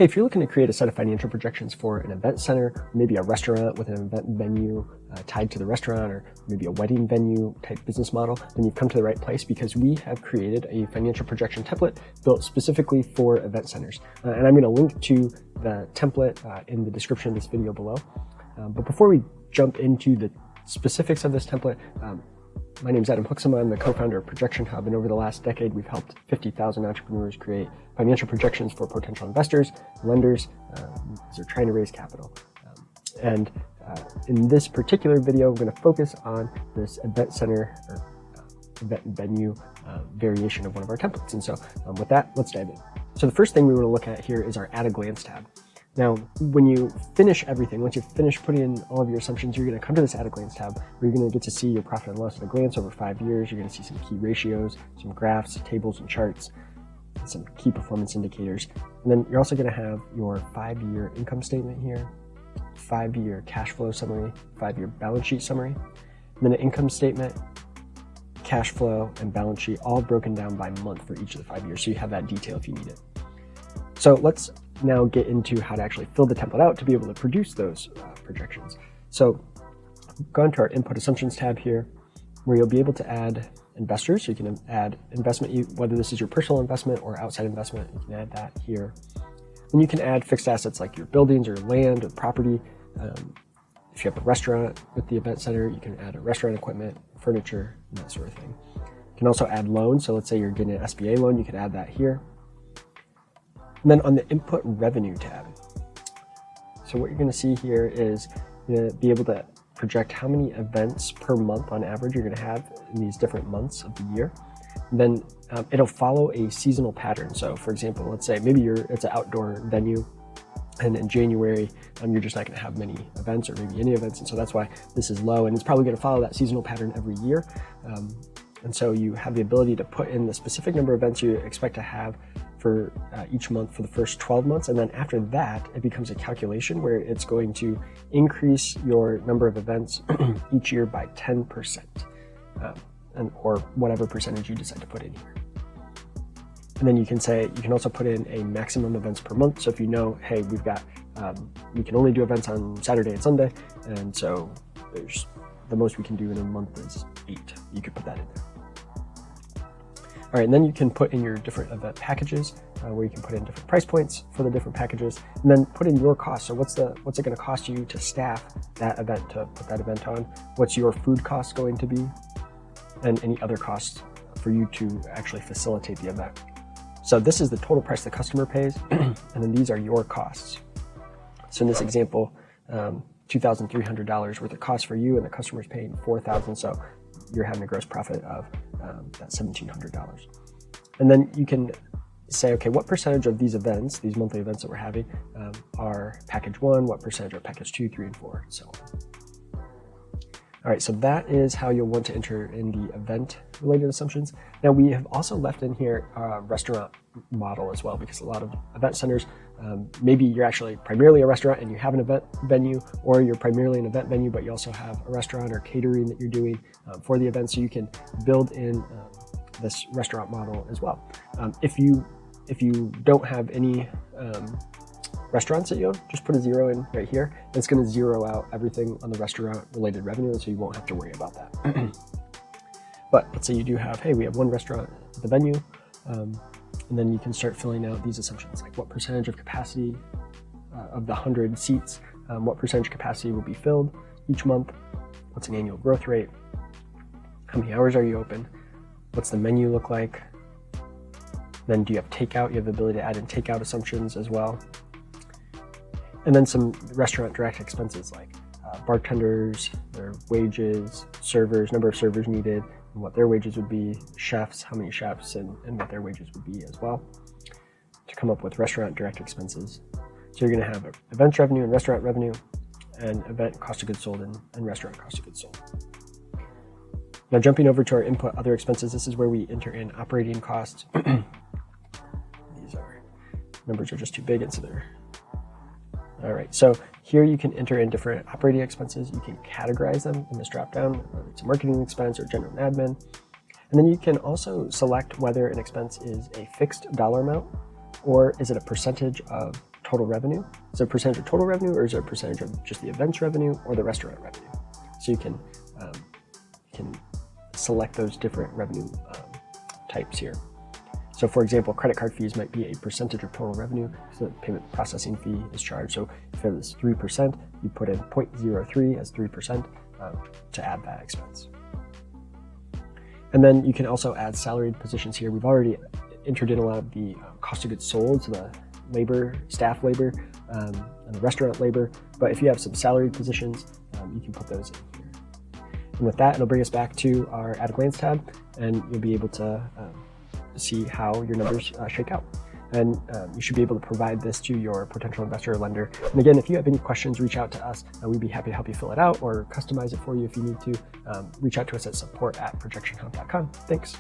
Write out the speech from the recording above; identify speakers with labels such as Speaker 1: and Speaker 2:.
Speaker 1: Hey, if you're looking to create a set of financial projections for an event center, maybe a restaurant with an event venue tied to the restaurant, or maybe a wedding venue type business model, then you've come to the right place, because we have created a financial projection template built specifically for event centers. And I'm going to link to the template in the description of this video below. But before we jump into the specifics of this template, my name is Adam Huxama. I'm the co-founder of Projection Hub, and over the last decade, we've helped 50,000 entrepreneurs create financial projections for potential investors, lenders, as they're trying to raise capital. In this particular video, we're going to focus on this event center or event venue variation of one of our templates. And so with that, let's dive in. So the first thing we want to look at here is our At a Glance tab. Now, when you finish everything, once you've finished putting in all of your assumptions, you're going to come to this At a Glance tab, where you're going to get to see your profit and loss at a glance over 5 years. You're going to see some key ratios, some graphs, tables, and charts, and some key performance indicators. And then you're also going to have your 5-year income statement here, 5-year cash flow summary, 5-year balance sheet summary, and then an income statement, cash flow, and balance sheet all broken down by month for each of the 5 years. So you have that detail if you need it. So let's now get into how to actually fill the template out to be able to produce those projections. So go into our Input Assumptions tab here, where you'll be able to add investors. So you can add investment, whether this is your personal investment or outside investment, you can add that here. And you can add fixed assets like your buildings or land or property. If you have a restaurant with the event center, you can add a restaurant equipment, furniture, and that sort of thing. You can also add loans. So let's say you're getting an SBA loan, you could add that here. And then on the Input Revenue tab, so what you're going to see here is you're going to be able to project how many events per month on average you're going to have in these different months of the year. And then it'll follow a seasonal pattern. So for example, let's say maybe it's an outdoor venue, and in January, you're just not going to have many events, or maybe any events. And so that's why this is low, and it's probably going to follow that seasonal pattern every year. And so you have the ability to put in the specific number of events you expect to have for each month for the first 12 months. And then after that, it becomes a calculation where it's going to increase your number of events each year by 10%, or whatever percentage you decide to put in here. And then you can also put in a maximum events per month. So if you know, hey, we can only do events on Saturday and Sunday, and so the most we can do in a month is 8. You could put that in there. All right, and then you can put in your different event packages, where you can put in different price points for the different packages, and then put in your cost. So what's it going to cost you to staff that event, to put that event on? What's your food cost going to be? And any other costs for you to actually facilitate the event. So this is the total price the customer pays, and then these are your costs. So in this example, $2,300 worth of cost for you, and the customer's paying $4,000. So you're having a gross profit of that $1,700. And then you can say, okay, what percentage of these events, these monthly events that we're having, are package 1, what percentage are package 2, 3, and 4, and so on. All right, so that is how you'll want to enter in the event-related assumptions. Now, we have also left in here a restaurant model as well, because a lot of event centers, maybe you're actually primarily a restaurant and you have an event venue, or you're primarily an event venue, but you also have a restaurant or catering that you're doing for the event. So you can build in this restaurant model as well. If you don't have any restaurants that you own, just put a 0 in right here. And it's going to zero out everything on the restaurant related revenue, so you won't have to worry about that. But let's say you do have, hey, we have 1 restaurant at the venue, and then you can start filling out these assumptions, like what percentage of capacity of the 100 seats, what percentage capacity will be filled each month, what's an annual growth rate, how many hours are you open, what's the menu look like, then do you have takeout? You have the ability to add in takeout assumptions as well. And then some restaurant direct expenses like bartenders, their wages, servers, number of servers needed, and what their wages would be, chefs, how many chefs, and what their wages would be as well, to come up with restaurant direct expenses. So you're going to have events revenue and restaurant revenue, and event cost of goods sold and restaurant cost of goods sold. Now jumping over to our input other expenses, this is where we enter in operating costs. These numbers are just too big, and so they're all right. So here you can enter in different operating expenses. You can categorize them in this dropdown, whether it's a marketing expense or general and admin. And then you can also select whether an expense is a fixed dollar amount or is it a percentage of total revenue. Is it a percentage of total revenue, or is it a percentage of just the events revenue or the restaurant revenue? So you can select those different revenue types here. So for example, credit card fees might be a percentage of total revenue, so the payment processing fee is charged. So if it was 3%, you put in 0.03 as 3% to add that expense. And then you can also add salaried positions here. We've already entered in a lot of the cost of goods sold, so the labor, staff labor, and the restaurant labor. But if you have some salaried positions, you can put those in here. And with that, it'll bring us back to our at a glance tab, and you'll be able to see how your numbers shake out. And you should be able to provide this to your potential investor or lender. And again, if you have any questions, reach out to us. We'd be happy to help you fill it out or customize it for you if you need to. Reach out to us at support@projectionhunt.com. Thanks.